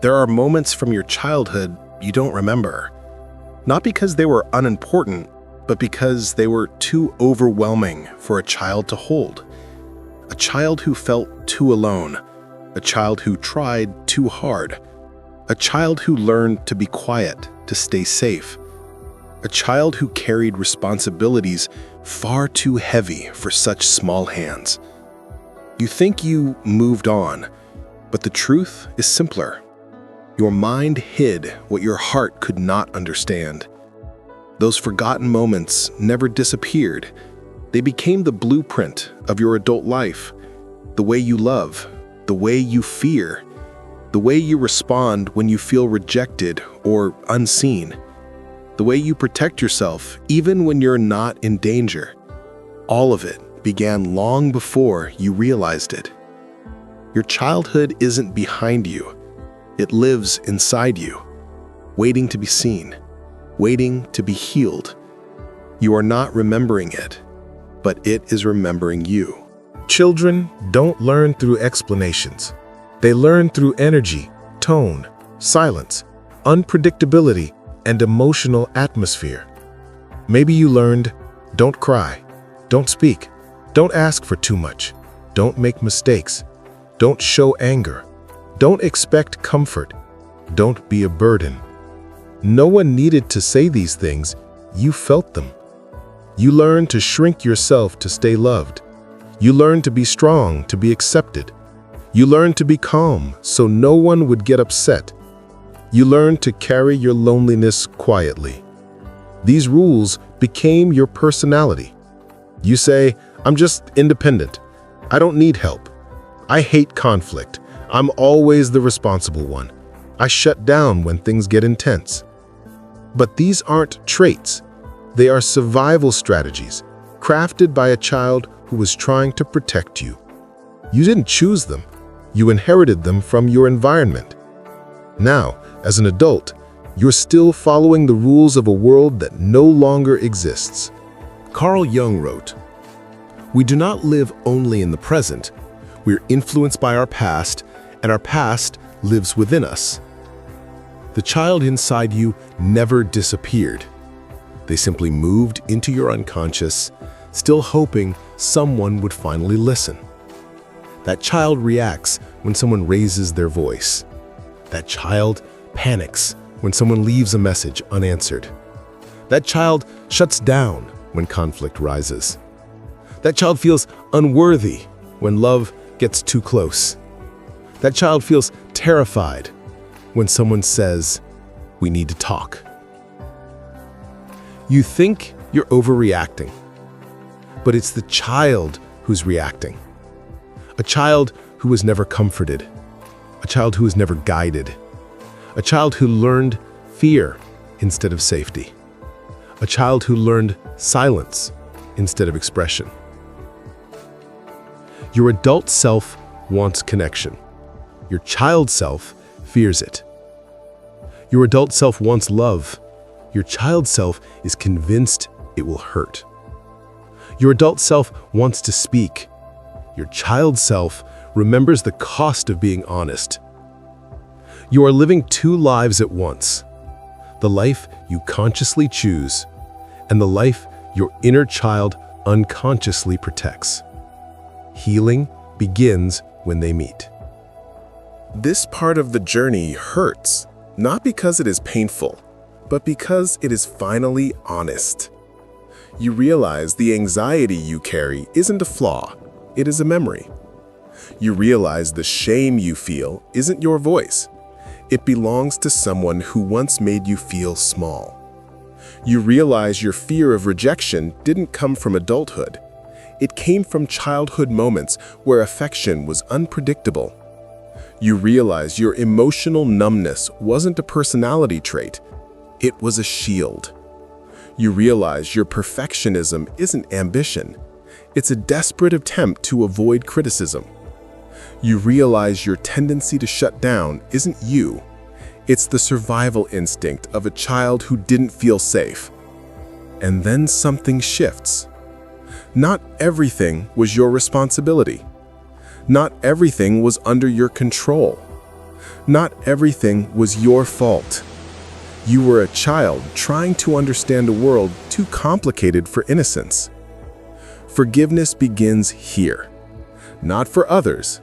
There are moments from your childhood you don't remember, not because they were unimportant, but because they were too overwhelming for a child to hold. A child who felt too alone, a child who tried too hard, a child who learned to be quiet, to stay safe, a child who carried responsibilities far too heavy for such small hands. You think you moved on, but the truth is simpler. Your mind hid what your heart could not understand. Those forgotten moments never disappeared. They became the blueprint of your adult life, the way you love, the way you fear, the way you respond when you feel rejected or unseen, the way you protect yourself even when you're not in danger. All of it began long before you realized it. Your childhood isn't behind you. It lives inside you, waiting to be seen, waiting to be healed. You are not remembering it, but it is remembering you. Children don't learn through explanations. They learn through energy, tone, silence, unpredictability, and emotional atmosphere. Maybe you learned, don't cry, don't speak, don't ask for too much, don't make mistakes, don't show anger, don't expect comfort, don't be a burden. No one needed to say these things, you felt them. You learned to shrink yourself to stay loved. You learned to be strong to be accepted. You learned to be calm so no one would get upset. You learned to carry your loneliness quietly. These rules became your personality. You say, I'm just independent. I don't need help. I hate conflict. I'm always the responsible one. I shut down when things get intense. But these aren't traits. They are survival strategies, crafted by a child who was trying to protect you. You didn't choose them. You inherited them from your environment. Now, as an adult, you're still following the rules of a world that no longer exists. Carl Jung wrote, "We do not live only in the present. We're influenced by our past, and our past lives within us." The child inside you never disappeared. They simply moved into your unconscious, still hoping someone would finally listen. That child reacts when someone raises their voice. That child panics when someone leaves a message unanswered. That child shuts down when conflict rises. That child feels unworthy when love gets too close. That child feels terrified when someone says, "We need to talk." You think you're overreacting, but it's the child who's reacting. A child who was never comforted, a child who was never guided, a child who learned fear instead of safety, a child who learned silence instead of expression. Your adult self wants connection. Your child self fears it. Your adult self wants love. Your child self is convinced it will hurt. Your adult self wants to speak. Your child self remembers the cost of being honest. You are living two lives at once: the life you consciously choose and the life your inner child unconsciously protects. Healing begins when they meet. This part of the journey hurts, not because it is painful, but because it is finally honest. You realize the anxiety you carry isn't a flaw, it is a memory. You realize the shame you feel isn't your voice. It belongs to someone who once made you feel small. You realize your fear of rejection didn't come from adulthood. It came from childhood moments where affection was unpredictable. You realize your emotional numbness wasn't a personality trait, it was a shield. You realize your perfectionism isn't ambition, it's a desperate attempt to avoid criticism. You realize your tendency to shut down isn't you, it's the survival instinct of a child who didn't feel safe. And then something shifts. Not everything was your responsibility. Not everything was under your control. Not everything was your fault. You were a child trying to understand a world too complicated for innocence. Forgiveness begins here, not for others,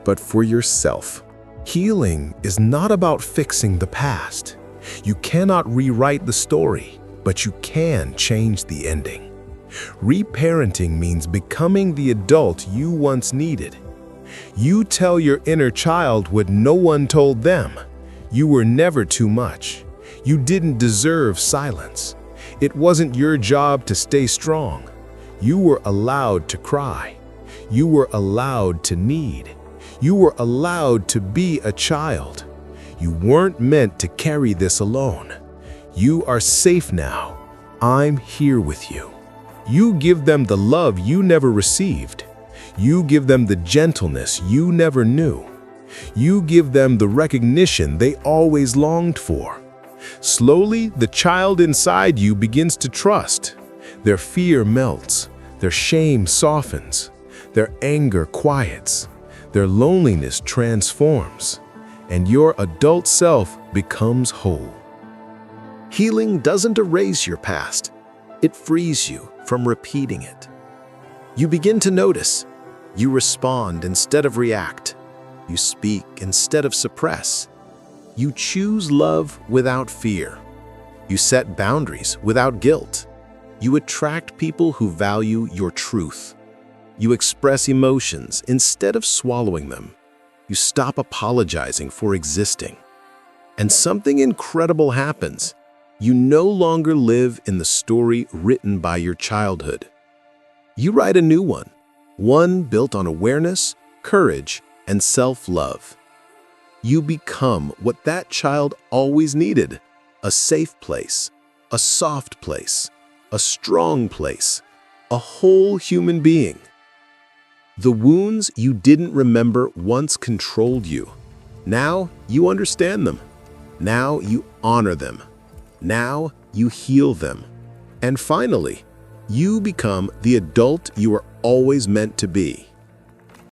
but for yourself. Healing is not about fixing the past. You cannot rewrite the story, but you can change the ending. Reparenting means becoming the adult you once needed. You tell your inner child what no one told them. You were never too much. You didn't deserve silence. It wasn't your job to stay strong. You were allowed to cry. You were allowed to need. You were allowed to be a child. You weren't meant to carry this alone. You are safe now. I'm here with you. You give them the love you never received. You give them the gentleness you never knew. You give them the recognition they always longed for. Slowly, the child inside you begins to trust. Their fear melts. Their shame softens. Their anger quiets. Their loneliness transforms. And your adult self becomes whole. Healing doesn't erase your past. It frees you from repeating it. You begin to notice. You respond instead of react. You speak instead of suppress. You choose love without fear. You set boundaries without guilt. You attract people who value your truth. You express emotions instead of swallowing them. You stop apologizing for existing. And something incredible happens. You no longer live in the story written by your childhood. You write a new one built on awareness, courage, and self-love. You become what that child always needed: a safe place, a soft place, a strong place, a whole human being. The wounds you didn't remember once controlled you. Now you understand them. Now you honor them. Now you heal them. And finally, you become the adult you were always meant to be.